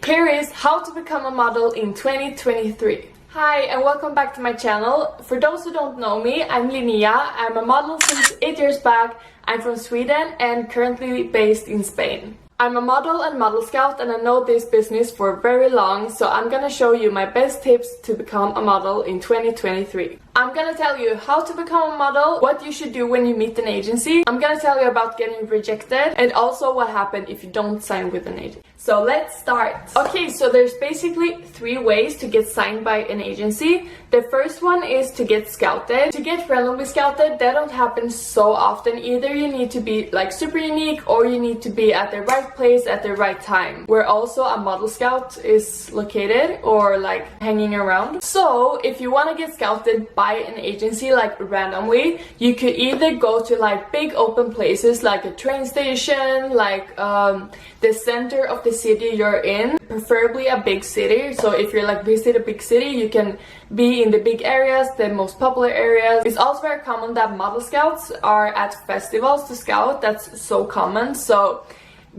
Here is how to become a model in 2023. Hi and welcome back to my channel. For those who don't know me, I'm Linnea. I'm a model since 8 years back. I'm from Sweden and currently based in Spain. I'm a model and model scout and I know this business for very long, so I'm gonna show you my best tips to become a model in 2023. I'm gonna tell you how to become a model, what you should do when you meet an agency. I'm gonna tell you about getting rejected and also what happens if you don't sign with an agency. So let's start. Okay, so there's basically 3 ways to get signed by an agency. The first one is to get scouted. To get randomly scouted, that don't happen so often. Either you need to be like super unique or you need to be at the right place at the right time, where also a model scout is located or like hanging around. So if you want to get scouted by an agency like randomly, you could either go to like big open places like a train station, like the center of the city you're in, preferably a big city. So if you're like visit a big city, you can be in the big areas, the most popular areas. It's also very common that model scouts are at festivals to scout. That's so common. So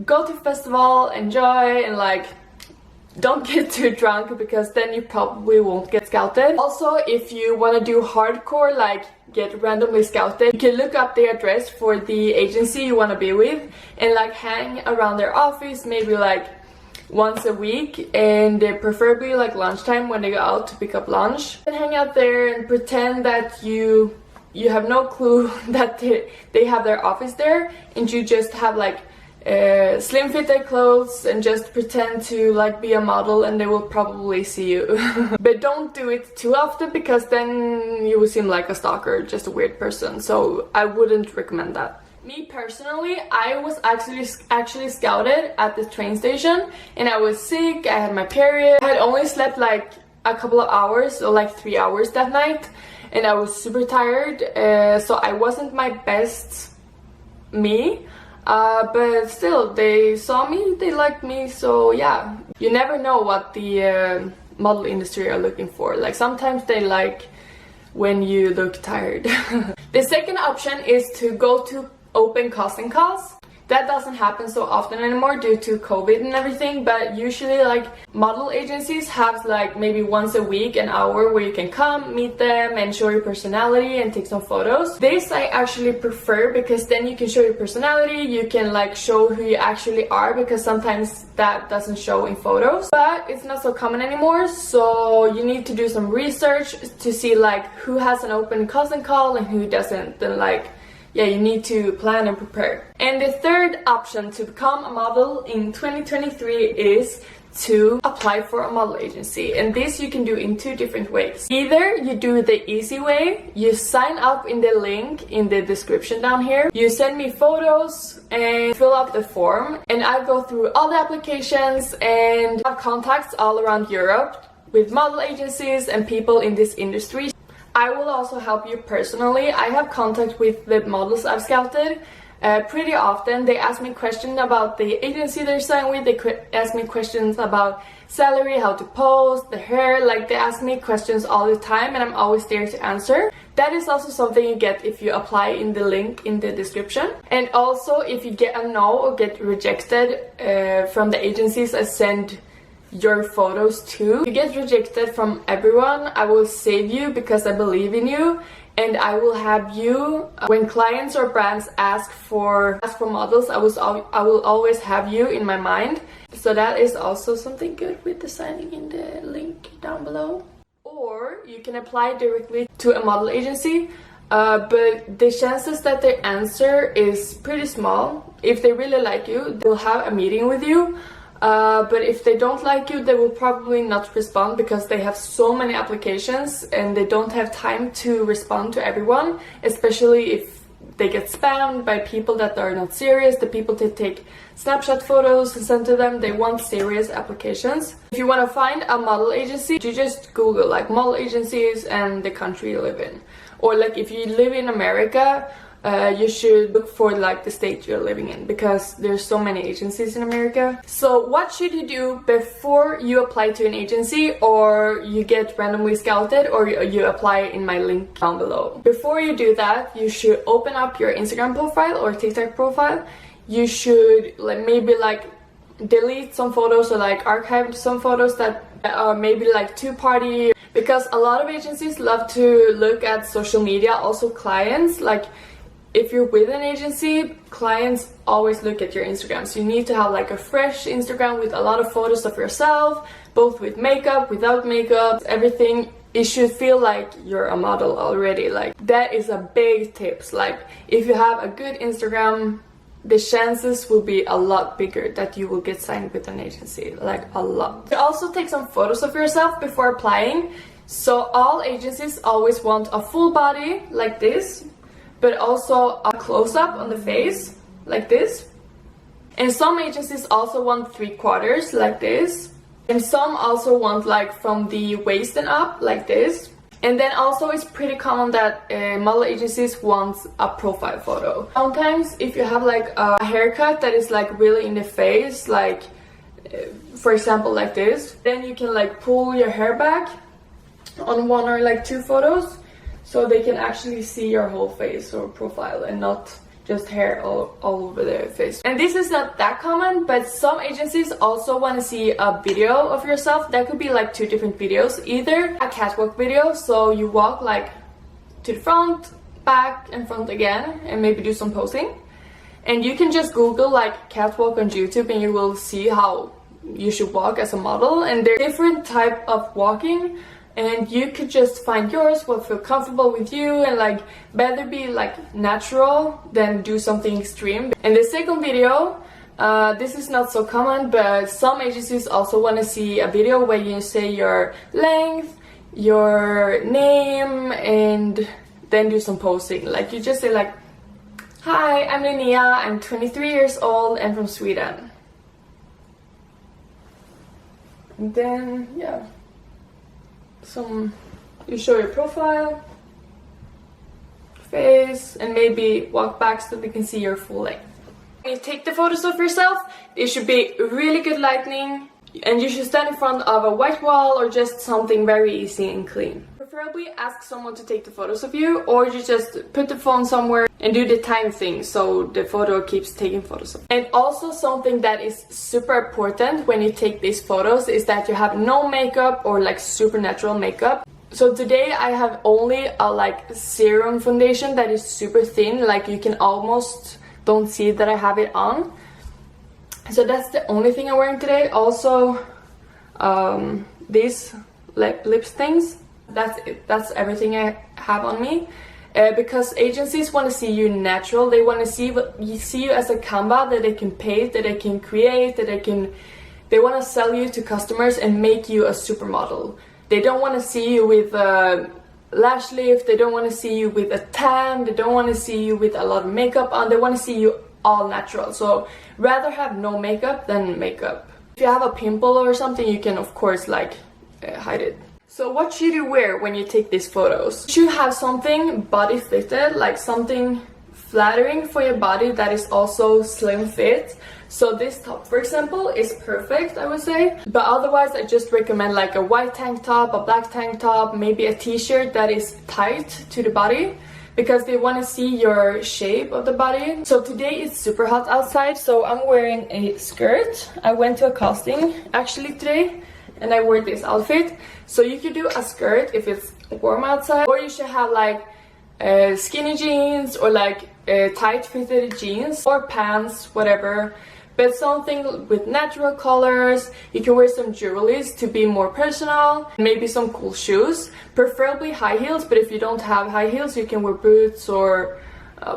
go to festival, enjoy, and like don't get too drunk because then you probably won't get scouted. Also, if you want to do hardcore, like get randomly scouted, you can look up the address for the agency you want to be with and like hang around their office maybe like once a week, and preferably like lunchtime when they go out to pick up lunch, and hang out there and pretend that you have no clue that they have their office there, and you just have like slim fitted clothes and just pretend to like be a model, and they will probably see you. But don't do it too often because then you will seem like a stalker, just a weird person. So I wouldn't recommend that. Me personally, I was actually scouted at the train station and I was sick, I had my period. I had only slept like a couple of hours or like 3 hours that night and I was super tired, so I wasn't my best me. But still, they saw me, they liked me, so yeah. You never know what the model industry are looking for. Like sometimes they like when you look tired. The second option is to go to open casting calls. That doesn't happen so often anymore due to COVID and everything, but usually like model agencies have like maybe once a week an hour where you can come, meet them and show your personality and take some photos. This I actually prefer because then you can show your personality, you can like show who you actually are, because sometimes that doesn't show in photos. But it's not so common anymore, so you need to do some research to see like who has an open casting call and who doesn't. Then like yeah, you need to plan and prepare. And the third option to become a model in 2023 is to apply for a model agency. And this you can do in 2 different ways. Either you do the easy way, you sign up in the link in the description down here, you send me photos and fill out the form, and I go through all the applications and have contacts all around Europe with model agencies and people in this industry. I will also help you personally. I have contact with the models I've scouted pretty often. They ask me questions about the agency they're signed with. They ask me questions about salary, how to pose, the hair. Like they ask me questions all the time and I'm always there to answer. That is also something you get if you apply in the link in the description. And also if you get a no or get rejected from the agencies I send your photos too. You get rejected from everyone, I will save you because I believe in you, and I will have you when clients or brands ask for models. I will always have you in my mind. So that is also something good with the signing in the link down below. Or you can apply directly to a model agency, but the chances that they answer is pretty small. If they really like you, they'll have a meeting with you. But if they don't like you, they will probably not respond because they have so many applications and they don't have time to respond to everyone, especially if they get spammed by people that are not serious. The people that take snapshot photos and send to them, they want serious applications. If you want to find a model agency, you just Google like model agencies and the country you live in. Or like if you live in America, you should look for like the state you're living in, because there's so many agencies in America. So what should you do before you apply to an agency or you get randomly scouted or you apply in my link down below? Before you do that, you should open up your Instagram profile or TikTok profile. You should maybe delete some photos or like archive some photos that are maybe like too party, because a lot of agencies love to look at social media. Also clients, like if you're with an agency, clients always look at your Instagram, so you need to have like a fresh Instagram with a lot of photos of yourself, both with makeup, without makeup, everything. It should feel like you're a model already. Like that is a big tips. Like if you have a good Instagram, the chances will be a lot bigger that you will get signed with an agency, like a lot. You also take some photos of yourself before applying. So all agencies always want a full body like this, but also a close-up on the face like this. And some agencies also want 3/4 like this. And some also want like from the waist and up like this. And then also it's pretty common that model agencies want a profile photo. Sometimes if you have like a haircut that is like really in the face, like for example like this, then you can like pull your hair back on one or like two photos, so they can actually see your whole face or profile and not just hair all over their face. And this is not that common, but some agencies also want to see a video of yourself. That could be like 2 different videos, either a catwalk video, so you walk like to the front, back and front again, and maybe do some posing. And you can just Google like catwalk on YouTube and you will see how you should walk as a model. And there are different type of walking, and you could just find yours, what feel comfortable with you, and like better be like natural than do something extreme. And the second video, this is not so common, but some agencies also want to see a video where you say your length, your name, and then do some posing. Like you just say like, hi, I'm Linnea, I'm 23 years old and from Sweden. And then yeah, you show your profile, face, and maybe walk back so they can see your full length. When you take the photos of yourself, it should be really good lighting, and you should stand in front of a white wall or just something very easy and clean. Preferably ask someone to take the photos of you, or you just put the phone somewhere and do the time thing so the photo keeps taking photos of you. And also something that is super important when you take these photos is that you have no makeup or like super natural makeup. So today I have only a like serum foundation that is super thin, like you can almost don't see that I have it on. So that's the only thing I'm wearing today. Also these lips things. That's it. That's everything I have on me. Because agencies want to see you natural. They want to see you as a canvas that they can paint, that they can create, that they want to sell you to customers and make you a supermodel. They don't want to see you with a lash lift. They don't want to see you with a tan. They don't want to see you with a lot of makeup on. They want to see you all natural. So rather have no makeup than makeup. If you have a pimple or something, you can of course like hide it. So what should you wear when you take these photos? You should have something body fitted, like something flattering for your body that is also slim fit. So this top, for example, is perfect, I would say. But otherwise, I just recommend like a white tank top, a black tank top, maybe a t-shirt that is tight to the body, because they want to see your shape of the body. So today it's super hot outside, so I'm wearing a skirt. I went to a casting actually today, and I wore this outfit. So you could do a skirt if it's warm outside, or you should have like skinny jeans or like tight fitted jeans or pants, whatever. But something with natural colors. You can wear some jewelry to be more personal, maybe some cool shoes, preferably high heels, but if you don't have high heels you can wear boots or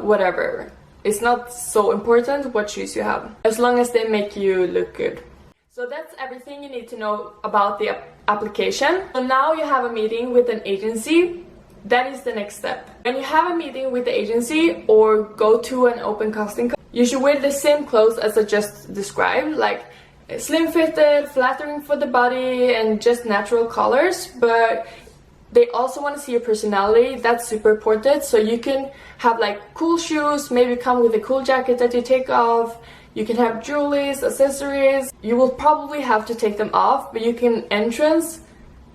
whatever. It's not so important what shoes you have, as long as they make you look good. So that's everything you need to know about the application. So now you have a meeting with an agency. That is the next step. When you have a meeting with the agency or go to an open casting, you should wear the same clothes as I just described, like slim fitted, flattering for the body, and just natural colors. But they also want to see your personality. That's super important. So you can have like cool shoes, maybe come with a cool jacket that you take off. You can have jewelry, accessories. You will probably have to take them off, but you can entrance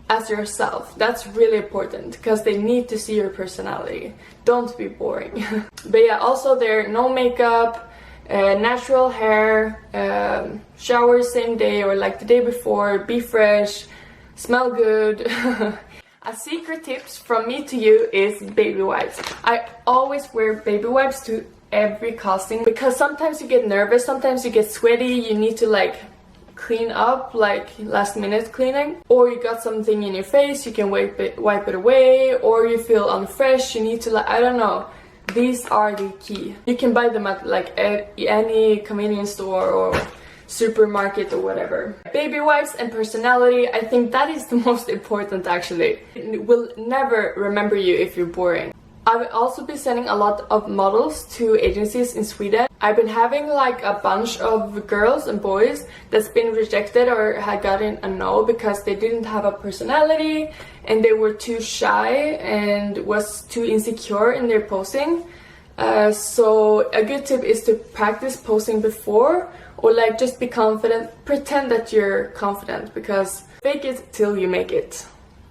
as yourself. That's really important because they need to see your personality. Don't be boring. But yeah, also there no makeup, natural hair, shower same day or like the day before, be fresh, smell good. A secret tips from me to you is baby wipes. I always wear baby wipes to every casting because sometimes you get nervous, sometimes you get sweaty, you need to like clean up, like last minute cleaning, or you got something in your face, you can wipe it away, or you feel unfresh, you need to like, I don't know. These are the key. You can buy them at like any convenience store or supermarket or whatever. Baby wipes and personality, I think that is the most important actually. It will never remember you if you're boring. I will also be sending a lot of models to agencies in Sweden. I've been having like a bunch of girls and boys that's been rejected or had gotten a no because they didn't have a personality and they were too shy and was too insecure in their posing. So a good tip is to practice posing before, or like just be confident, pretend that you're confident, because fake it till you make it,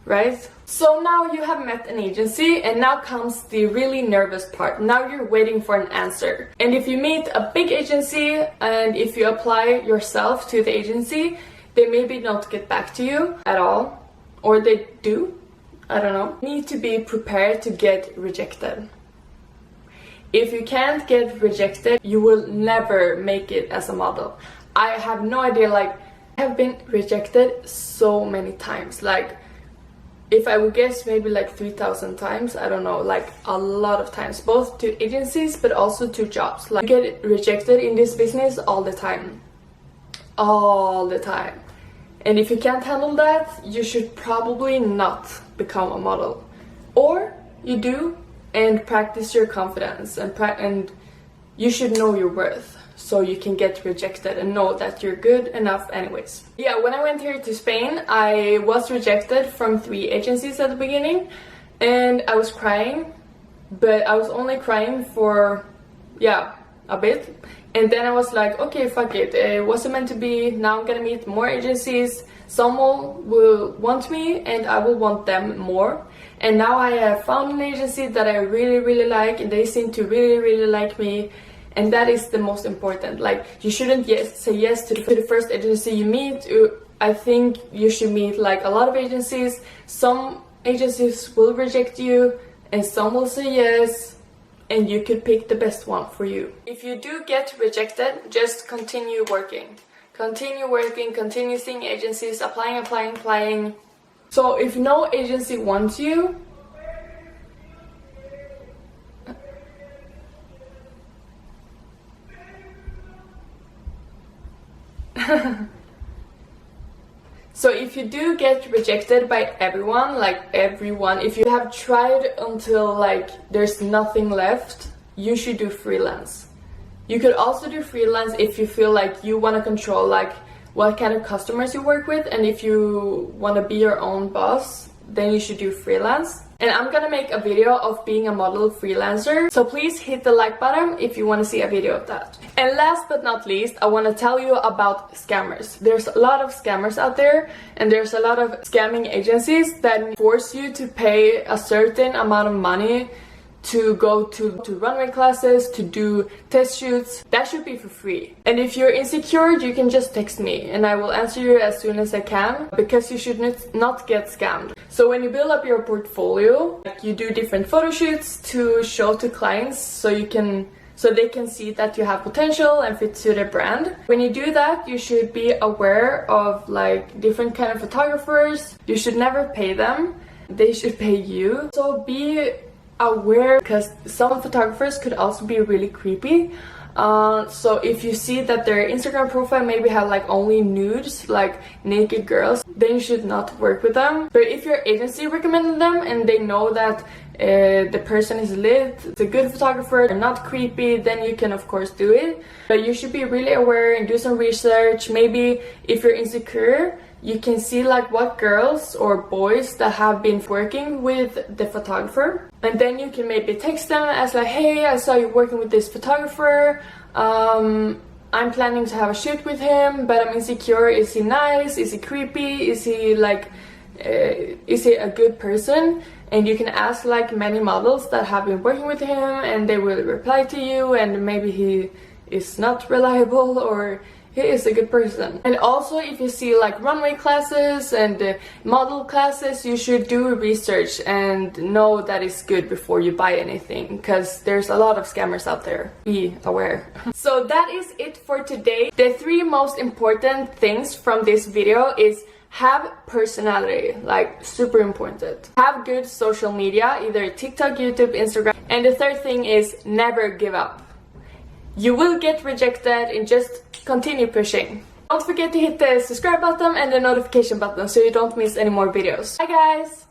right? So now you have met an agency and now comes the really nervous part. Now you're waiting for an answer. And if you meet a big agency and if you apply yourself to the agency, they maybe not get back to you at all, or they do, I don't know. You need to be prepared to get rejected. If you can't get rejected, you will never make it as a model. I have no idea, like, I have been rejected so many times. Like, if I would guess, maybe like 3,000 times, I don't know, like a lot of times, both to agencies but also to jobs. Like, you get rejected in this business all the time. All the time. And if you can't handle that, you should probably not become a model. Or you do, and practice your confidence, and you should know your worth so you can get rejected and know that you're good enough anyways. Yeah, when I went here to Spain, I was rejected from 3 agencies at the beginning and I was crying, but I was only crying for, yeah, a bit. And then I was like, okay, fuck it, it wasn't meant to be. Now I'm gonna meet more agencies. Someone will want me and I will want them more. And now I have found an agency that I really like, and they seem to really like me. And that is the most important. Like, you shouldn't say yes to the first agency you meet. I think you should meet like a lot of agencies. Some agencies will reject you and some will say yes, and you could pick the best one for you. If you do get rejected, just continue working. Continue working, continue seeing agencies, applying. So if no agency wants you, so if you do get rejected by everyone, if you have tried until like there's nothing left, you should do freelance. You could also do freelance if you feel like you want to control like what kind of customers you work with, and if you want to be your own boss, then you should do freelance. And I'm gonna make a video of being a model freelancer, so please hit the like button if you want to see a video of that. And last but not least, I want to tell you about scammers. There's a lot of scammers out there, and there's a lot of scamming agencies that force you to pay a certain amount of money to go to runway classes, to do test shoots. That should be for free. And if you're insecure, you can just text me and I will answer you as soon as I can, because you should not get scammed. So when you build up your portfolio, you do different photo shoots to show to clients so they can see that you have potential and fit to their brand. When you do that, you should be aware of like different kind of photographers. You should never pay them. They should pay you. So be aware, because some photographers could also be really creepy. So if you see that their Instagram profile maybe have like only nudes, like naked girls, then you should not work with them. But if your agency recommended them and they know that the person is lit, it's a good photographer, they're not creepy, then you can of course do it. But you should be really aware and do some research. Maybe if you're insecure, you can see like what girls or boys that have been working with the photographer, and then you can maybe text them as like, hey, I saw you working with this photographer, I'm planning to have a shoot with him, but I'm insecure. Is he nice? Is he creepy? Is he like is he a good person? And you can ask like many models that have been working with him, and they will reply to you, and maybe he is not reliable or he is a good person. And also, if you see like runway classes and model classes, you should do research and know that it's good before you buy anything, because there's a lot of scammers out there. Be aware. So that is it for today. The 3 most important things from this video is have personality, like super important. Have good social media, either TikTok, YouTube, Instagram. And the 3rd thing is never give up. You will get rejected and just continue pushing. Don't forget to hit the subscribe button and the notification button so you don't miss any more videos. Bye guys!